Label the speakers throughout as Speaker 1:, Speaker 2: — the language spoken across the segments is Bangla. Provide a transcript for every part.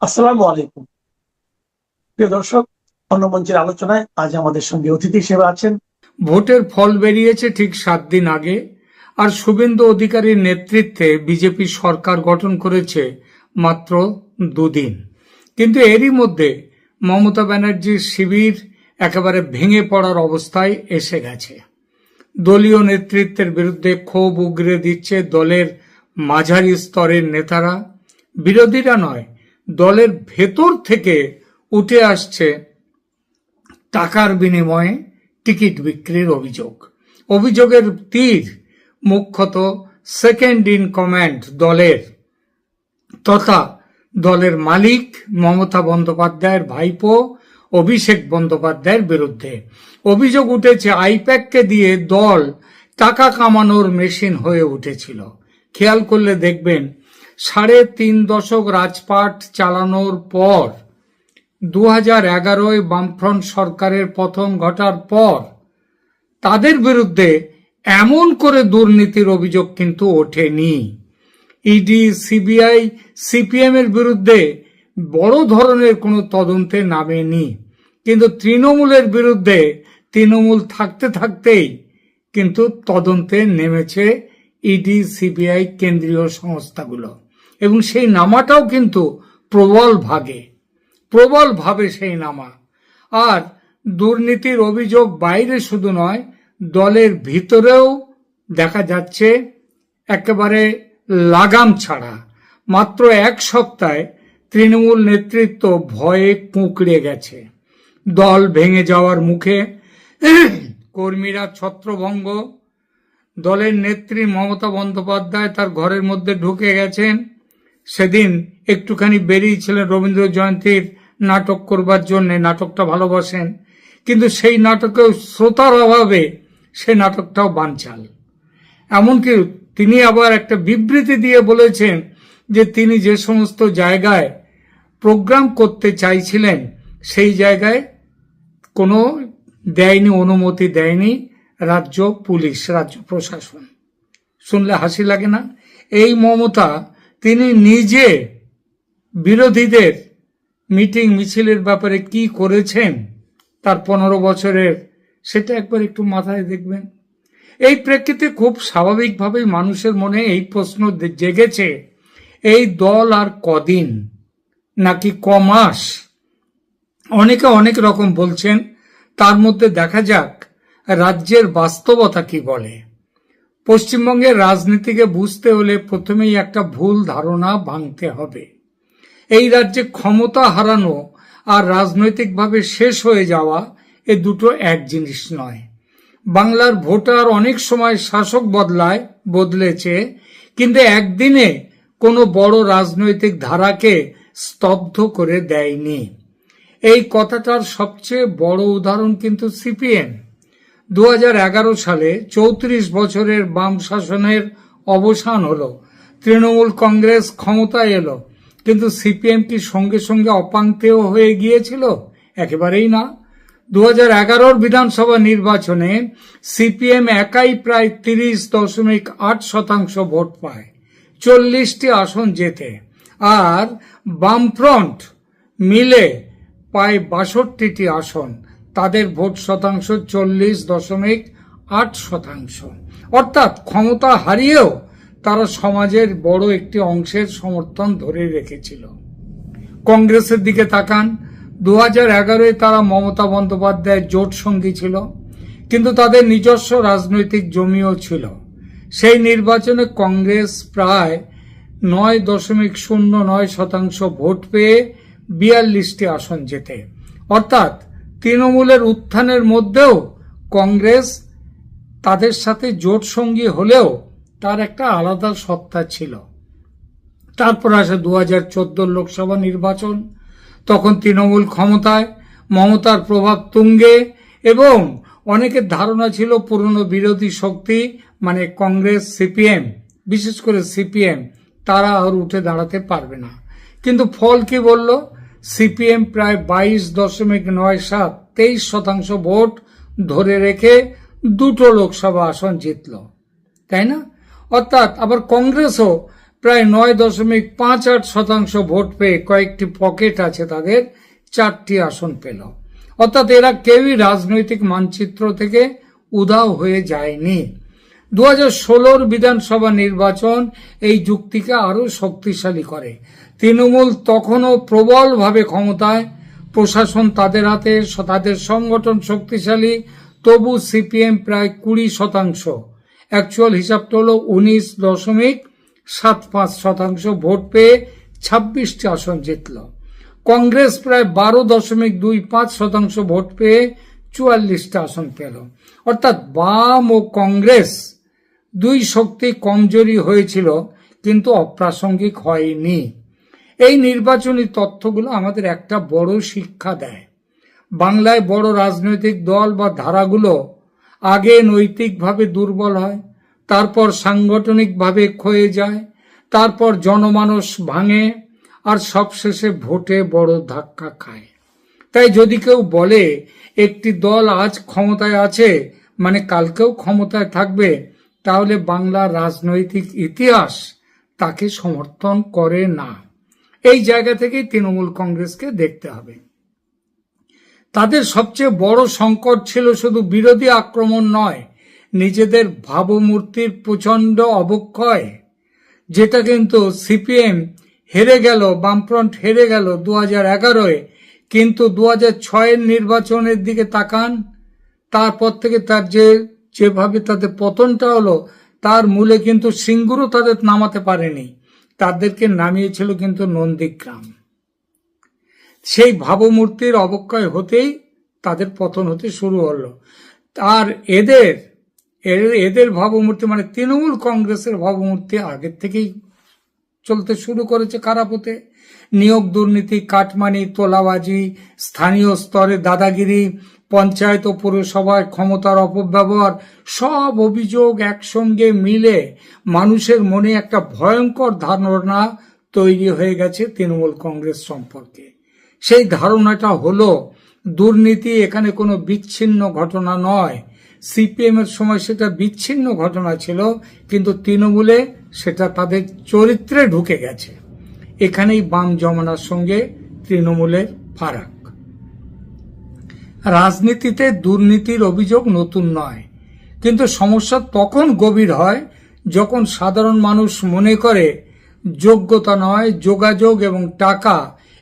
Speaker 1: আসসালামু আলাইকুম। প্রিয় দর্শক, অন্য মঞ্চের আলোচনায় আজ আমাদের সঙ্গে অতিথি হিসেবে আছেন।
Speaker 2: ভোটের ফল বেরিয়েছে ঠিক 7 দিন আগে, আর শুভেন্দু অধিকারীর নেতৃত্বে বিজেপি সরকার গঠন করেছে মাত্র 2 দিন। কিন্তু এরই মধ্যে মমতা ব্যানার্জির শিবির একেবারে ভেঙে পড়ার অবস্থায় এসে গেছে। দলীয় নেতৃত্বের বিরুদ্ধে ক্ষোভ উগরে দিচ্ছে দলের মাঝারি স্তরের নেতারা। বিরোধীরা নয়, দলের ভেতর থেকে উঠে আসছে টাকার বিনিময়ে টিকিট বিক্রির অভিযোগের তীর মুখ্যত সেকেন্ড ইন কমান্ড দলের তথা দলের মালিক মমতা বন্দ্যোপাধ্যায়ের ভাইপো অভিষেক বন্দ্যোপাধ্যায়ের বিরুদ্ধে। অভিযোগ উঠেছে আইপ্যাককে দিয়ে দল টাকা কামানোর মেশিন হয়ে উঠেছিল। খেয়াল করলে দেখবেন 3.5 দশক রাজপাট চালানোর পর 2011 বামফ্রন্ট সরকারের পতন ঘটার পর তাদের বিরুদ্ধে এমন করে দুর্নীতির অভিযোগ কিন্তু ওঠেনি। ইডি, সিবিআই, সিপিএম এর বিরুদ্ধে বড় ধরনের কোনো তদন্তে নামেনি, কিন্তু তৃণমূলের বিরুদ্ধে তৃণমূল থাকতে থাকতেই কিন্তু তদন্তে নেমেছে ইডি, সিবিআই, কেন্দ্রীয় সংস্থাগুলো, এবং সেই নামাটাও কিন্তু প্রবলভাবে সেই নামা। আর দুর্নীতির অভিযোগ বাইরে শুধু নয়, দলের ভিতরেও দেখা যাচ্ছে একেবারে লাগাম ছাড়া। মাত্র 1 সপ্তাহে তৃণমূল নেতৃত্ব ভয়ে কুঁকড়ে গেছে। দল ভেঙে যাওয়ার মুখে, কর্মীরা ছত্রভঙ্গ। দলের নেত্রী মমতা বন্দ্যোপাধ্যায় তার ঘরের মধ্যে ঢুকে গেছেন। সেদিন একটুখানি বেরিয়েছিলেন রবীন্দ্র জয়ন্তীর নাটক করবার জন্য, নাটকটা ভালোবাসেন, কিন্তু সেই নাটকেও শ্রোতার অভাবে সে নাটকটাও বানচাল। এমনকি তিনি আবার একটা বিবৃতি দিয়ে বলেছেন যে তিনি যে সমস্ত জায়গায় প্রোগ্রাম করতে চাইছিলেন সেই জায়গায় কোনো অনুমতি দেয়নি রাজ্য পুলিশ, রাজ্য প্রশাসন। শুনলে হাসি লাগে না? এই মমতা তিনি নিজে বিরোধীদের মিটিং মিছিলের ব্যাপারে কি করেছেন তার 15 বছরের, সেটা একবার একটু মাথায় দেখবেন। এই প্রেক্ষিতে খুব স্বাভাবিকভাবেই মানুষের মনে এই প্রশ্ন জেগেছে, এই দল আর কদিন নাকি কমাস? অনেকে অনেক রকম বলছেন, তার মধ্যে দেখা যাক রাজ্যের বাস্তবতা কি বলে। পশ্চিমবঙ্গের রাজনীতিকে বুঝতে হলে প্রথমেই একটা ভুল ধারণা ভাঙতে হবে। এই রাজ্যে ক্ষমতা হারানো আর রাজনৈতিকভাবে শেষ হয়ে যাওয়া এ দুটো এক জিনিস নয়। বাংলার ভোটার অনেক সময় শাসক বদলেছে, কিন্তু একদিনে কোনো বড় রাজনৈতিক ধারাকে স্তব্ধ করে দেয়নি। এই কথাটার সবচেয়ে বড় উদাহরণ কিন্তু সিপিএম। 2011 সালে 34 বছরের বাম শাসনের অবসান হলো, তৃণমূল কংগ্রেস ক্ষমতায় এলো, কিন্তু সিপিএম কি সঙ্গে সঙ্গে অপাঙ্ক্তেয় হয়ে গিয়েছিল? একেবারেই না। 2011 বিধানসভা নির্বাচনে সিপিএম একাই প্রায় 30.8% ভোট পায়, 40টি আসন জেতে, আর বামফ্রন্ট মিলে পায় 62টি আসন, তাদের ভোট শতাংশ 40.8%। অর্থাৎ ক্ষমতা হারিয়েও তারা সমাজের বড় একটি অংশের সমর্থন ধরে রেখেছিল। কংগ্রেসের দিকে তাকান, 2011 তারা মমতা বন্দ্যোপাধ্যায়ের জোট সঙ্গী ছিল, কিন্তু তাদের নিজস্ব রাজনৈতিক জমিও ছিল। সেই নির্বাচনে কংগ্রেস প্রায় 9.09% ভোট পেয়ে 42টি আসন জেতে। অর্থাৎ তৃণমূলের উত্থানের মধ্যেও কংগ্রেস তাদের সাথে জোট সঙ্গী হলেও তার একটা আলাদা সত্তা ছিল। তারপর আসে 2014 লোকসভা নির্বাচন। তখন তৃণমূল ক্ষমতায়, মমতার প্রভাব তুঙ্গে, এবং অনেকের ধারণা ছিল পুরনো বিরোধী শক্তি মানে কংগ্রেস, সিপিএম, বিশেষ করে সিপিএম, তারা আর উঠে দাঁড়াতে পারবে না। কিন্তু ফল কি বলল? সিপিএম প্রায় 22.97, 23% ভোট ধরে রেখে 2টো লোকসভা আসন জিতল, তাই না? অর্থাৎ আবার কংগ্রেসও প্রায় 9.58% ভোট পেয়ে কয়েকটি পকেট আছে তাদের 4টি আসন পেল। অর্থাৎ এরা কেউই রাজনৈতিক মানচিত্র থেকে উধাও হয়ে যায়নি। 2016 বিধানসভা নির্বাচন এই যুক্তিকে আরো শক্তিশালী করে। তৃণমূল তখনও প্রবলভাবে ক্ষমতায়, প্রশাসন তাদের হাতে, তাদের সংগঠন শক্তিশালী, তবু সিপিএম প্রায় 20%, অ্যাকচুয়াল হিসাবটা হল 19.75% ভোট পেয়ে 26টি আসন জিতল। কংগ্রেস প্রায় 12.25% ভোট পেয়ে 44টা আসন পেল। অর্থাৎ বাম ও কংগ্রেস দুই শক্তি কমজোরি হয়েছিল, কিন্তু অপ্রাসঙ্গিক হয়নি। এই নির্বাচনী তথ্যগুলো আমাদের একটা বড় শিক্ষা দেয়। বাংলায় বড় রাজনৈতিক দল বা ধারাগুলো আগে নৈতিকভাবে দুর্বল হয়, তারপর সাংগঠনিকভাবে ক্ষয়ে যায়, তারপর জনমানস ভাঙে, আর সবশেষে ভোটে বড় ধাক্কা খায়। তাই যদি কেউ বলে একটি দল আজ ক্ষমতায় আছে মানে কালকেও ক্ষমতায় থাকবে, তাহলে বাংলার রাজনৈতিক ইতিহাস তাকে সমর্থন করে না। এই জায়গা থেকেই তৃণমূল কংগ্রেসকে দেখতে হবে। তাদের সবচেয়ে বড় সংকট ছিল শুধু বিরোধী আক্রমণ নয়, নিজেদের ভাবমূর্তির প্রচন্ড অবক্ষয়, যেটা কিন্তু সিপিএম হেরে গেল, বামফ্রন্ট হেরে গেল 2011-এ, কিন্তু 2006-এর নির্বাচনের দিকে তাকান, তারপর থেকে তার যেভাবে তাদের পতনটা হলো, তার মূলে কিন্তু সিঙ্গুরও তাদের নামাতে পারেনি, তাদেরকে নামিয়েছিল কিন্তু নন্দীগ্রাম। সেই ভাবমূর্তির অবক্ষয় হতেই তাদের পতন হতে শুরু হলো। আর এদের ভাবমূর্তি মানে তৃণমূল কংগ্রেসের ভাবমূর্তি আগের থেকেই চলতে শুরু করেছে খারাপ হতে। নিয়োগ দুর্নীতি, কাটমানি, তোলাবাজি, স্থানীয় স্তরে দাদাগিরি, পঞ্চায়েত ও পৌরসভায় ক্ষমতার অপব্যবহার, সব অভিযোগ একসঙ্গে মিলে মানুষের মনে একটা ভয়ঙ্কর ধারণা তৈরি হয়ে গেছে তৃণমূল কংগ্রেস সম্পর্কে। সেই ধারণাটা হলো দুর্নীতি এখানে কোনো বিচ্ছিন্ন ঘটনা নয়। সিপিএম এর সময় সেটা বিচ্ছিন্ন ঘটনা ছিল, কিন্তু তৃণমূলে সেটা তাদের চরিত্রে ঢুকে গেছে। এখানেই বাম জমানার সঙ্গে তৃণমূলের ফারাক। রাজনীতিতে দুর্নীতির অভিযোগ নতুন নয়, কিন্তু সমস্যা তখন গভীর হয় যখন সাধারণ মানুষ মনে করে যোগ্যতা নয়, যোগাযোগ এবং টাকা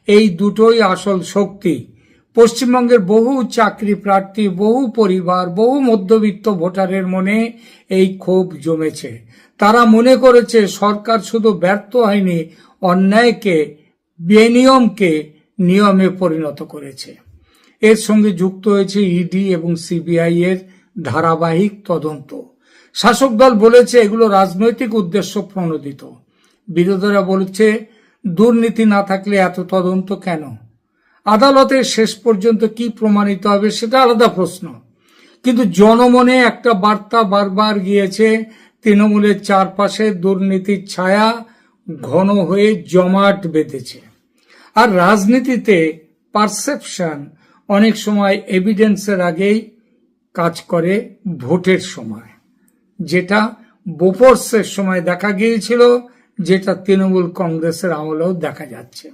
Speaker 2: এই দুটোই আসল শক্তি। পশ্চিমবঙ্গের বহু চাকরি প্রার্থী, বহু পরিবার, বহু মধ্যবিত্ত ভোটারের মনে এই ক্ষোভ জমেছে। তারা মনে করেছে সরকার শুধু ব্যর্থ হয়নি, অন্যায়কে, বেনিয়মকে নিয়মে পরিণত করেছে। এর সঙ্গে যুক্ত হয়েছে ইডি এবং সিবিআই এর ধারাবাহিক তদন্ত। শাসক দল বলেছে এগুলো রাজনৈতিক উদ্দেশ্য প্রণোদিত। বিরোধীরা বলছে দুর্নীতি না থাকলে এত তদন্ত কেন? আদালতে শেষ পর্যন্ত কি প্রমাণিত হবে সেটা আলাদা প্রশ্ন, কিন্তু জনমনে একটা বার্তা বারবার গিয়েছে, তৃণমূলের চারপাশে দুর্নীতির ছায়া ঘন হয়ে জমাট বেঁধেছে। আর রাজনীতিতে পারসেপশন অনেক সময় এভিডেন্সের আগেই কাজ করে ভোটের সময়, যেটা বোফোর্সের সময় দেখা গিয়েছিল, যেটা তৃণমূল কংগ্রেসের আমলেও দেখা যাচ্ছে।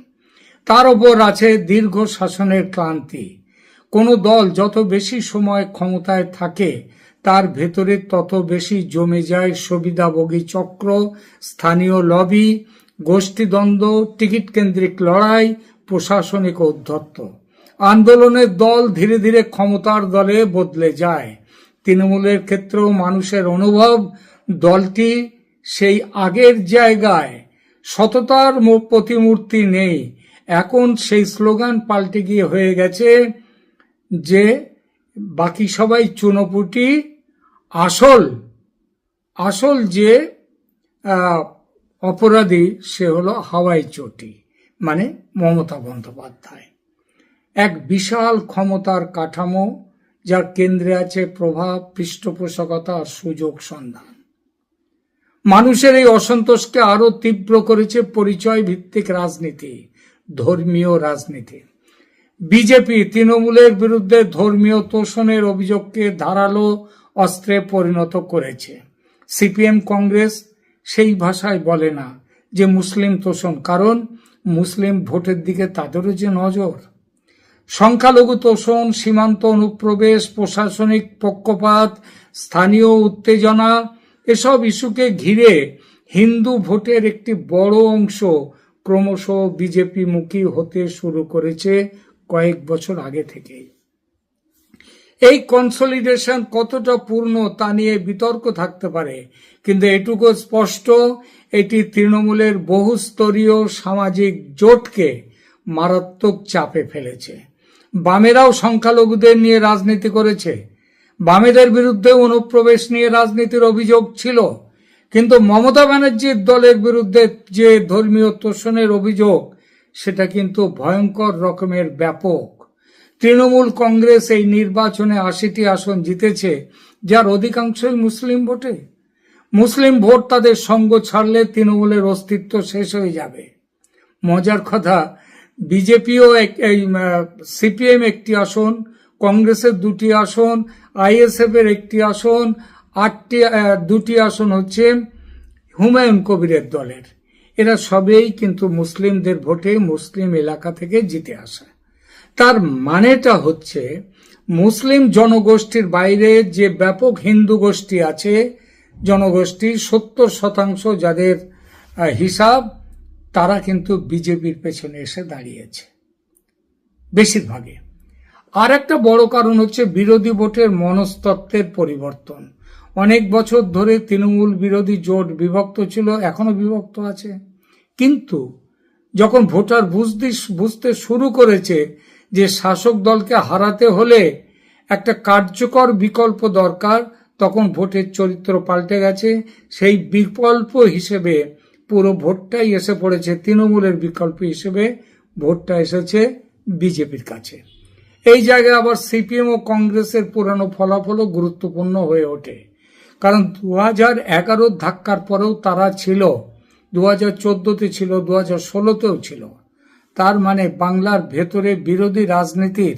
Speaker 2: তার উপর আছে দীর্ঘ শাসনের ক্লান্তি। কোনো দল যত বেশি সময় ক্ষমতায় থাকে তার ভেতরে তত বেশি জমে যায় সুবিধাভোগী চক্র, স্থানীয় লবি, গোষ্ঠীদ্বন্দ্ব, টিকিট কেন্দ্রিক লড়াই, প্রশাসনিক ঔদ্ধত্য। আন্দোলনের দল ধীরে ধীরে ক্ষমতার দলে বদলে যায়। তৃণমূলের ক্ষেত্রেও মানুষের অনুভব দলটি সেই আগের জায়গায় সততার প্রতিমূর্তি নেই। এখন সেই স্লোগান পাল্টে গিয়ে হয়ে গেছে যে বাকি সবাই চুনোপুটি, আসল যে অপরাধী সে হলো হাওয়াই চটি, মানে মমতা বন্দ্যোপাধ্যায়। এক বিশাল ক্ষমতার কাঠামো, যার কেন্দ্রে আছে প্রভাব, পৃষ্ঠপোষকতা আর সুযোগ সন্ধান। মানুষের এই অসন্তোষকে আরো তীব্র করেছে পরিচয় ভিত্তিক রাজনীতি, ধর্মীয় রাজনীতি। বিজেপি তৃণমূলের বিরুদ্ধে ধর্মীয় তোষণের অভিযোগকে ধারালো অস্ত্রে পরিণত করেছে। সিপিএম কংগ্রেস সেই ভাষায় বলে না, যে মুসলিম তোষণ, কারণ মুসলিম ভোটের দিকে তাদেরও যে নজর। সংখ্যালঘু তোষণ, সীমান্ত অনুপ্রবেশ, প্রশাসনিক পক্ষপাত, স্থানীয় উত্তেজনা, এসব ইস্যুকে ঘিরে হিন্দু ভোটের একটি বড় অংশ ক্রমশ বিজেপি মুখী হতে শুরু করেছে কয়েক বছর আগে থেকেই। এই কনসলিডেশন কতটা পূর্ণ তা নিয়ে বিতর্ক থাকতে পারে, কিন্তু এটুকু স্পষ্ট, এটি তৃণমূলের বহুস্তরীয় সামাজিক জোটকে মারাত্মক চাপে ফেলেছে। বামেরাও সংখ্যালঘুদের নিয়ে রাজনীতি করেছে, বামেদের বিরুদ্ধে অনুপ্রবেশ নিয়ে রাজনীতির অভিযোগ ছিল, কিন্তু মমতা ব্যানার্জির দলের বিরুদ্ধে যে ধর্মীয় তোষণের অভিযোগ, সেটা কিন্তু ভয়ঙ্কর রকমের ব্যাপক। তৃণমূল কংগ্রেস এই নির্বাচনে ৮০টি আসন জিতেছে, যার অধিকাংশই মুসলিম ভোটে। মুসলিম ভোট তাদের সঙ্গ ছাড়লে তৃণমূলের অস্তিত্ব শেষ হয়ে যাবে। মজার কথা, বিজেপিও সিপিএম একটি আসন, কংগ্রেসের 2টি আসন, আইএসএফ এর 1টি আসন, 2টি আসন হচ্ছে হুমায়ুন কবিরের দলের। এরা সবেই কিন্তু মুসলিমদের ভোটে মুসলিম এলাকা থেকে জিতে আসে। তার মানেটা হচ্ছে মুসলিম জনগোষ্ঠীর বাইরে যে ব্যাপক হিন্দু গোষ্ঠী আছে, জনগোষ্ঠীর 70% যাদের হিসাব, তারা কিন্তু বিজেপির পেছনে এসে দাঁড়িয়েছে বেশিরভাগে। আর একটা বড় কারণ হচ্ছে বিরোধী ভোটের মনস্তত্ত্বের পরিবর্তন। অনেক বছর ধরে তৃণমূল বিরোধী জোট বিভক্ত ছিল, এখনো বিভক্ত আছে, কিন্তু যখন ভোটার বুঝতে শুরু করেছে যে শাসক দলকে হারাতে হলে একটা কার্যকর বিকল্প দরকার, তখন ভোটের চরিত্র পাল্টে গেছে। সেই বিকল্প হিসেবে পুরো ভোটটাই এসে পড়েছে, তৃণমূলের বিকল্প হিসেবে ভোটটা এসেছে বিজেপির কাছে। এই জায়গায় আবার সিপিএম ও কংগ্রেসের পুরানো ফলাফলও গুরুত্বপূর্ণ হয়ে ওঠে, কারণ 2011 ধাক্কার পরেও তারা ছিল, 2014তে ছিল, 2016তেও ছিল। তার মানে বাংলার ভেতরে বিরোধী রাজনীতির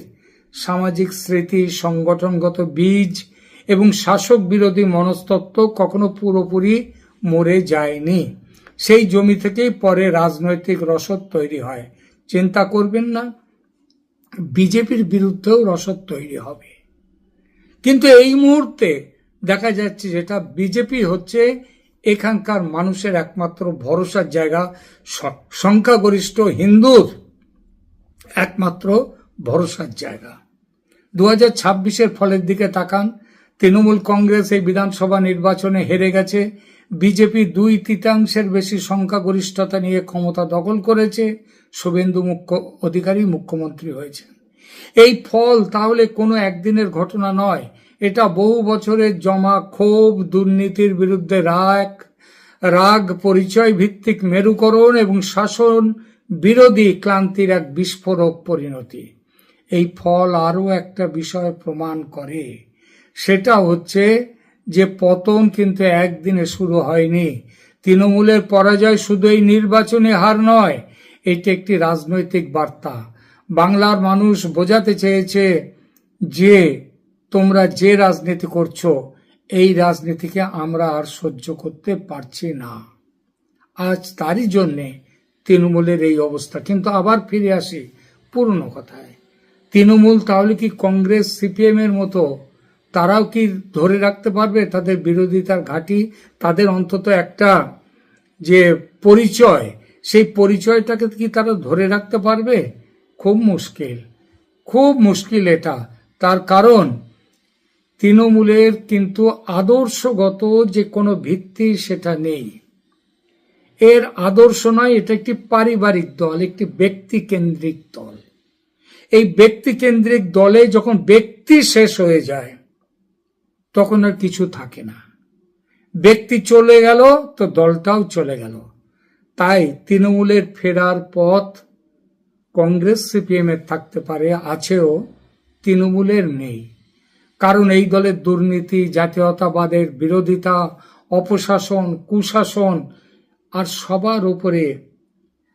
Speaker 2: সামাজিক স্মৃতি, সংগঠনগত বীজ এবং শাসক বিরোধী মনস্তত্ত্ব কখনো পুরোপুরি মরে যায়নি। সেই জমি থেকেই পরে রাজনৈতিক রসদ তৈরি হয়। চিন্তা করবেন না, বিজেপির বিরুদ্ধেও রসদ তৈরি হবে। কিন্তু এই মুহূর্তে দেখা যাচ্ছে যেটা বিজেপি হচ্ছে এখানকার মানুষের একমাত্র ভরসার জায়গা, সংখ্যাগরিষ্ঠ হিন্দুর একমাত্র ভরসার জায়গা। 2026-এর ফলের দিকে তাকান। তৃণমূল কংগ্রেস এই বিধানসভা নির্বাচনে হেরে গেছে, বিজেপি 2/3 বেশি সংখ্যাগরিষ্ঠতা নিয়ে ক্ষমতা দখল করেছে, শুভেন্দু অধিকারী মুখ্যমন্ত্রী হয়েছে। এই ফল তাহলে কোনো একদিনের ঘটনা নয়, এটা বহু বছরের জমা ক্ষোভ, দুর্নীতির বিরুদ্ধে রাগ, পরিচয় ভিত্তিক মেরুকরণ এবং শাসন বিরোধী ক্লান্তির এক বিস্ফোরক পরিণতি। এই ফল আরও একটা বিষয় প্রমাণ করে, সেটা হচ্ছে যে পতন কিন্তু একদিনে শুরু হয়নি। তৃণমূলের পরাজয় শুধু এই নির্বাচনী হার নয়, এটি একটি রাজনৈতিক বার্তা। বাংলার মানুষ বোঝাতে চেয়েছে যে তোমরা যে রাজনীতি করছো, এই রাজনীতিকে আমরা আর সহ্য করতে পারছি না। আজ তারই জন্যে তৃণমূলের এই অবস্থা। কিন্তু আবার ফিরে আসি পুরনো কথায়, তৃণমূল তাহলে কি কংগ্রেস সিপিএম এর মতো তারাও কি ধরে রাখতে পারবে তাদের বিরোধিতার ঘাঁটি, তাদের অন্তত একটা যে পরিচয়, সেই পরিচয়টাকে কি তারা ধরে রাখতে পারবে? খুব মুশকিল, খুব মুশকিল এটা। তার কারণ তৃণমূলের কিন্তু আদর্শগত যে কোনো ভিত্তি সেটা নেই। এর আদর্শ নয়, এটা একটি পারিবারিক দল, একটি ব্যক্তি কেন্দ্রিক দল। এই ব্যক্তি কেন্দ্রিক দলে যখন ব্যক্তি শেষ হয়ে যায় তখন আর কিছু থাকে না। ব্যক্তি চলে গেল তো দলটাও চলে গেল। তাই তৃণমূলের ফেরার পথ কংগ্রেস সিপিএম এর থাকতে পারে, আছেও, তৃণমূলের নেই। কারণ এই দলের দুর্নীতি, জাতীয়তাবাদের বিরোধিতা, অপশাসন, কুশাসন, আর সবার উপরে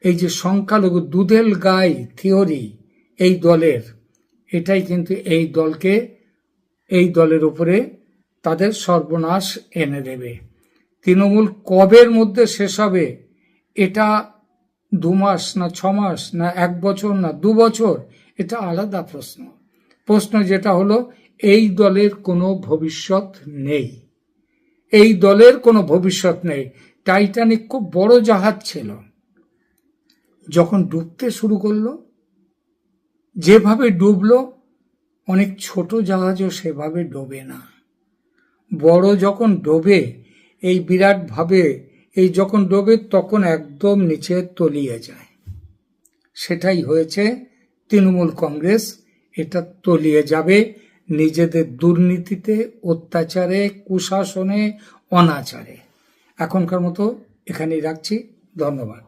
Speaker 2: এই যে সংখ্যালঘু দুধেল গাই থিওরি এই দলের, এটাই কিন্তু এই দলের উপরে তাদের সর্বনাশ এনে দেবে। তৃণমূল কবের মধ্যে শেষ হবে এটা 2 মাস না 6 মাস না 1 বছর না 2 বছর, এটা আলাদা প্রশ্ন। প্রশ্ন যেটা হলো, এই দলের কোনো ভবিষ্যৎ নেই, এই দলের কোনো ভবিষ্যৎ নেই। টাইটানিক খুব বড় জাহাজ ছিল, যখন ডুবতে শুরু করলো, যেভাবে ডুবলো, অনেক ছোট জাহাজও সেভাবে ডোবে না। বড় যখন ডোবে, এই বিরাট ভাবে এই যখন ডোবে তখন একদম নিচে তলিয়ে যায়। সেটাই হয়েছে তৃণমূল কংগ্রেস। এটা তলিয়ে যাবে নিজেদের দুর্নীতিতে, অত্যাচারে, কুশাসনে, অনাচারে। এখনকার মতো এখানেই রাখছি। ধন্যবাদ।